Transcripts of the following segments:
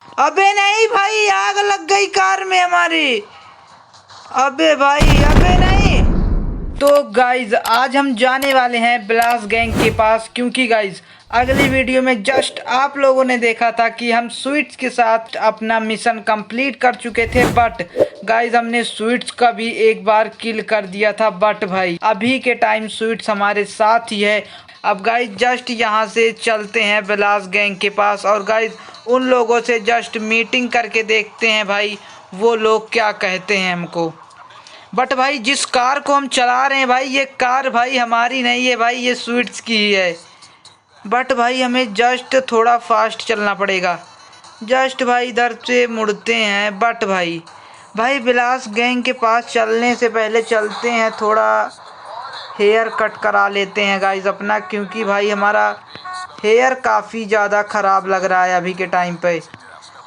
अबे नहीं भाई, आग लग गई कार में हमारी। अबे भाई, अबे नहीं। तो गाइज आज हम जाने वाले हैं ब्लास्ट गैंग के पास, क्योंकि गाइज अगली वीडियो में जस्ट आप लोगों ने देखा था कि हम स्वीट्स के साथ अपना मिशन कंप्लीट कर चुके थे। बट गाइज हमने स्वीट्स का भी एक बार किल कर दिया था। बट भाई अभी के टाइम स्वीट्स हमारे साथ ही है। अब गाइज जस्ट यहाँ से चलते हैं ब्लास्ट गैंग के पास और गाइज उन लोगों से जस्ट मीटिंग करके देखते हैं भाई वो लोग क्या कहते हैं हमको। बट भाई जिस कार को हम चला रहे हैं भाई, ये कार भाई हमारी नहीं है भाई, ये स्वीट्स की ही है। बट भाई हमें जस्ट थोड़ा फास्ट चलना पड़ेगा। जस्ट भाई इधर से मुड़ते हैं। बट भाई ब्लास्ट गैंग के पास चलने से पहले चलते हैं थोड़ा हेयर कट करा लेते हैं गाइज अपना, क्योंकि भाई हमारा हेयर काफ़ी ज़्यादा ख़राब लग रहा है अभी के टाइम पे।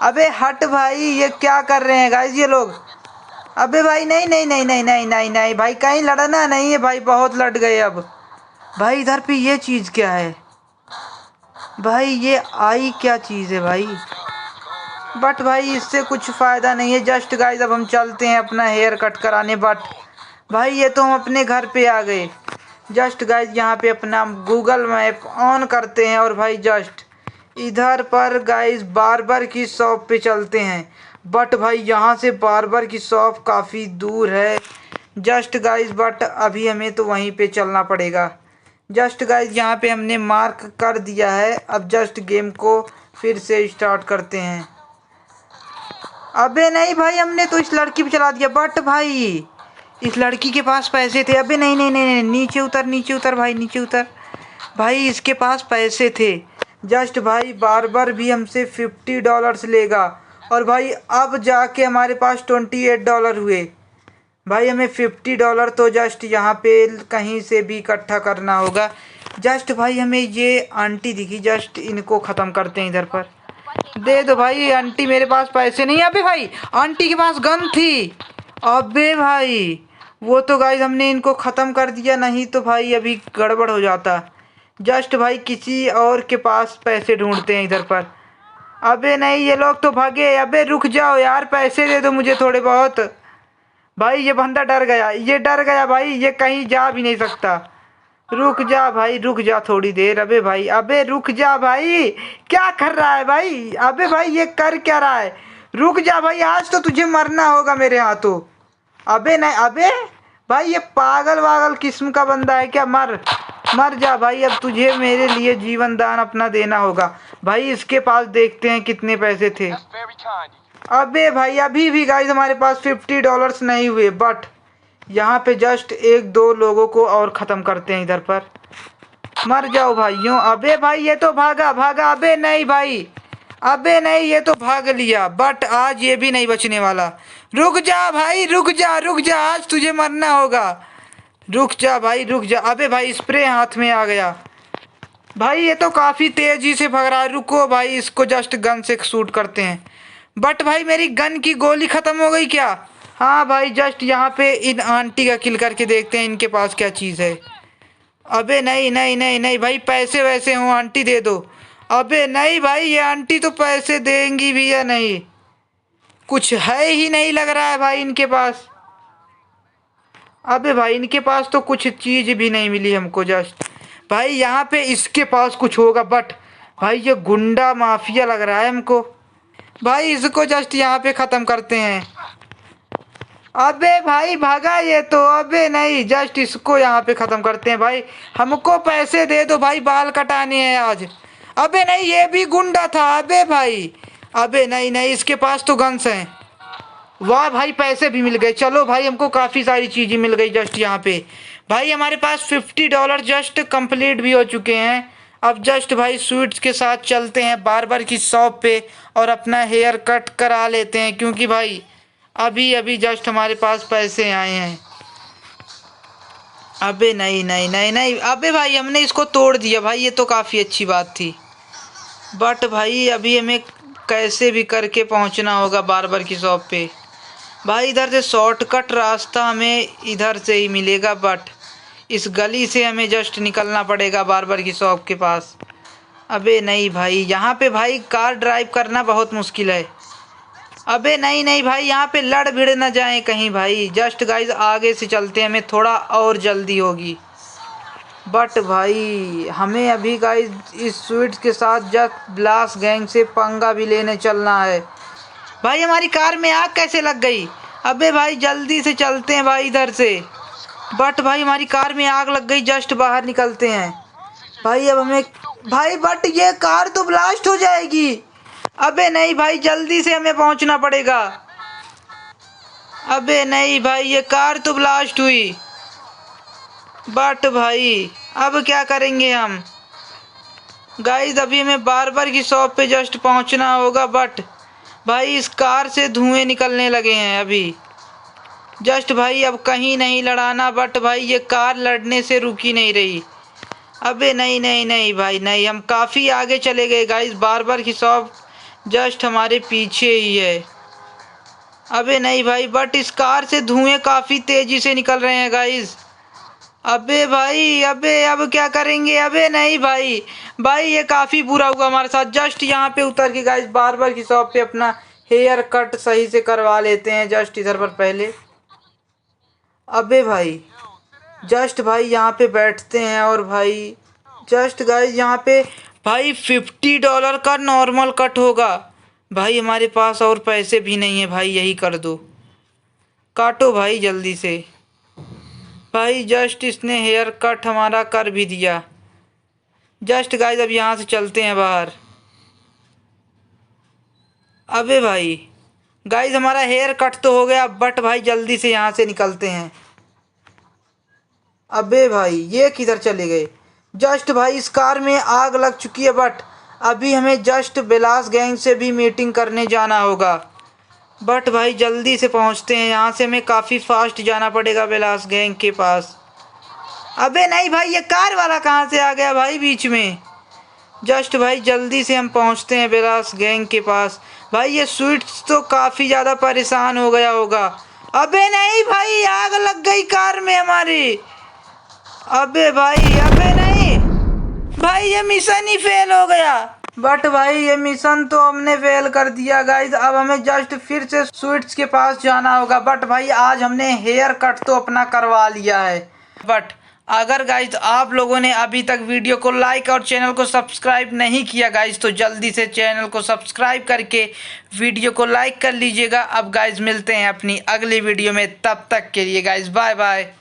अबे हट भाई, ये क्या कर रहे हैं गाइज ये लोग। अबे भाई नहीं नहीं नहीं नहीं नहीं नहीं नहीं भाई, कहीं लड़ना नहीं है भाई, बहुत लड़ गए अब। भाई इधर पे ये चीज़ क्या है भाई, ये आई क्या चीज़ है भाई। बट भाई इससे कुछ फ़ायदा नहीं है। जस्ट गाइज अब हम चलते हैं अपना हेयर कट कराने। बट भाई ये तो हम अपने घर पे आ गए। जस्ट गाइज यहाँ पे अपना गूगल मैप ऑन करते हैं और भाई जस्ट इधर पर गाइज बार्बर की शॉप पे चलते हैं। बट भाई यहाँ से बार्बर की शॉप काफ़ी दूर है जस्ट गाइज, बट अभी हमें तो वहीं पे चलना पड़ेगा। जस्ट गाइज यहाँ पे हमने मार्क कर दिया है। अब जस्ट गेम को फिर से स्टार्ट करते हैं। अबे नहीं भाई, हमने तो इस लड़की पे चला दिया। बट भाई इस लड़की के पास पैसे थे। अबे नहीं नहीं नहीं नहीं, नीचे उतर नीचे उतर भाई, नीचे उतर भाई, इसके पास पैसे थे। जस्ट भाई बार्बर भी हमसे $50 लेगा और भाई अब जाके हमारे पास $28 हुए। भाई हमें $50 तो जस्ट यहाँ पे कहीं से भी इकट्ठा करना होगा। जस्ट भाई हमें ये आंटी दिखी, जस्ट इनको ख़त्म करते हैं। इधर पर दे दो भाई आंटी, मेरे पास पैसे नहीं है। अबे भाई आंटी के पास गन थी। अबे भाई वो तो गाइस हमने इनको ख़त्म कर दिया, नहीं तो भाई अभी गड़बड़ हो जाता। जस्ट भाई किसी और के पास पैसे ढूंढते हैं इधर पर। अबे नहीं, ये लोग तो भागे। अबे रुक जाओ यार, पैसे दे दो मुझे थोड़े बहुत। भाई ये बंदा डर गया, ये डर गया भाई, ये कहीं जा भी नहीं सकता। रुक जा भाई, रुक जा थोड़ी देर। अबे भाई, अबे रुक जा भाई, क्या कर रहा है भाई। अबे भाई ये कर क्या रहा है, रुक जा भाई, आज तो तुझे मरना होगा मेरे हाथों। अबे नहीं, अबे भाई ये पागल वागल किस्म का बंदा है क्या। मर मर जा भाई, अब तुझे मेरे लिए जीवन दान अपना देना होगा। भाई इसके पास देखते हैं कितने पैसे थे। अबे भाई अभी भी गाइस हमारे पास $50 नहीं हुए। बट यहाँ पे जस्ट एक दो लोगों को और ख़त्म करते हैं इधर पर। मर जाओ भाइयों। अबे भाई ये तो भागा भागा। अबे नहीं भाई, अबे नहीं, ये तो भाग लिया। बट आज ये भी नहीं बचने वाला। रुक जा भाई, रुक जा रुक जा, आज तुझे मरना होगा। रुक जा भाई, रुक जा। अबे भाई स्प्रे हाथ में आ गया। भाई ये तो काफ़ी तेज़ी से भाग रहा है। रुको भाई, इसको जस्ट गन से शूट करते हैं। बट भाई मेरी गन की गोली ख़त्म हो गई क्या। हाँ भाई जस्ट यहाँ पे इन आंटी का किल करके देखते हैं इनके पास क्या चीज़ है। अबे नहीं नहीं नहीं नहीं भाई, पैसे वैसे हों आंटी दे दो। अबे नहीं भाई, ये आंटी तो पैसे देंगी भी या नहीं, कुछ है ही नहीं लग रहा है भाई इनके पास। अबे भाई इनके पास तो कुछ चीज़ भी नहीं मिली हमको। जस्ट भाई यहाँ पे इसके पास कुछ होगा। बट भाई ये गुंडा माफिया लग रहा है हमको। भाई इसको जस्ट यहाँ पे ख़त्म करते हैं। अबे भाई भागा ये तो। अबे नहीं, जस्ट इसको यहाँ पे ख़त्म करते हैं। भाई हमको पैसे दे दो भाई, बाल कटाने हैं आज। अबे नहीं, ये भी गुंडा था। अबे भाई, अबे नहीं नहीं, इसके पास तो गन्स हैं। वाह भाई पैसे भी मिल गए। चलो भाई हमको काफ़ी सारी चीज़ें मिल गई जस्ट यहाँ पे। भाई हमारे पास $50 जस्ट कंप्लीट भी हो चुके हैं। अब जस्ट भाई स्वीट्स के साथ चलते हैं बार्बर की शॉप पे और अपना हेयर कट करा लेते हैं, क्योंकि भाई अभी अभी जस्ट हमारे पास पैसे आए हैं। अबे नहीं नहीं नहीं नहीं, अबे भाई हमने इसको तोड़ दिया भाई, ये तो काफ़ी अच्छी बात थी। बट भाई अभी हमें कैसे भी करके पहुंचना होगा बार्बर की शॉप पे। भाई इधर से शॉर्टकट रास्ता हमें इधर से ही मिलेगा। बट इस गली से हमें जस्ट निकलना पड़ेगा बार्बर की शॉप के पास। अबे नहीं भाई, यहाँ पे भाई कार ड्राइव करना बहुत मुश्किल है। अबे नहीं नहीं भाई, यहाँ पे लड़ भिड़ ना जाए कहीं भाई। जस्ट गाइज आगे से चलते हैं, हमें थोड़ा और जल्दी होगी। बट भाई हमें अभी गाइज इस स्वीट्स के साथ जस्ट ब्लास्ट गैंग से पंगा भी लेने चलना है। भाई हमारी कार में आग कैसे लग गई? अबे भाई जल्दी से चलते हैं भाई इधर से। बट भाई हमारी कार में आग लग गई, जस्ट बाहर निकलते हैं भाई। अब हमें भाई बट ये कार तो ब्लास्ट हो जाएगी। अबे नहीं भाई, जल्दी से हमें पहुंचना पड़ेगा। अबे नहीं भाई, ये कार तो ब्लास्ट हुई। बट भाई अब क्या करेंगे हम? गाइस अभी हमें बार्बर की शॉप पे जस्ट पहुंचना होगा। बट भाई इस कार से धुएं निकलने लगे हैं अभी। जस्ट भाई अब कहीं नहीं लड़ाना। बट भाई ये कार लड़ने से रुकी नहीं रही। अबे नहीं नहीं नहीं भाई नहीं, हम काफ़ी आगे चले गए गाइस। बार्बर की शॉप जस्ट हमारे पीछे ही है। अबे नहीं भाई, बट इस कार से धुएं काफ़ी तेज़ी से निकल रहे हैं गाइस। अबे भाई अबे अब क्या करेंगे? अबे नहीं भाई, भाई ये काफ़ी बुरा हुआ हमारे साथ। जस्ट यहाँ पे उतर के गाइस बार्बर की शॉप पे अपना हेयर कट सही से करवा लेते हैं जस्ट इधर पर पहले। अबे भाई जस्ट भाई यहाँ पे बैठते हैं और भाई जस्ट गाइस यहाँ पे भाई $50 का नॉर्मल कट होगा। भाई हमारे पास और पैसे भी नहीं है भाई, यही कर दो। काटो भाई जल्दी से। भाई जस्ट इसने हेयर कट हमारा कर भी दिया। जस्ट गाइस अब यहाँ से चलते हैं बाहर। अबे भाई गाइस हमारा हेयर कट तो हो गया, बट भाई जल्दी से यहाँ से निकलते हैं। अबे भाई ये किधर चले गए? जस्ट भाई इस कार में आग लग चुकी है। बट अभी हमें जस्ट बेलास गैंग से भी मीटिंग करने जाना होगा। बट भाई जल्दी से पहुंचते हैं, यहाँ से हमें काफ़ी फास्ट जाना पड़ेगा बेलास गैंग के पास। अबे नहीं भाई, ये कार वाला कहाँ से आ गया भाई बीच में? जस्ट भाई जल्दी से हम पहुंचते हैं बेलास गैंग के पास। भाई ये स्वीट्स तो काफ़ी ज़्यादा परेशान हो गया होगा। अबे नहीं भाई, आग लग गई कार में हमारी। अबे भाई अबे नहीं भाई, ये मिशन ही फेल हो गया। बट भाई ये मिशन तो हमने फेल कर दिया गाइज। अब हमें जस्ट फिर से स्वीट्स के पास जाना होगा। बट भाई आज हमने हेयर कट तो अपना करवा लिया है। बट अगर गाइज आप लोगों ने अभी तक वीडियो को लाइक और चैनल को सब्सक्राइब नहीं किया गाइज, तो जल्दी से चैनल को सब्सक्राइब करके वीडियो को लाइक कर लीजिएगा। अब गाइज मिलते हैं अपनी अगली वीडियो में, तब तक के लिए गाइज बाय बाय।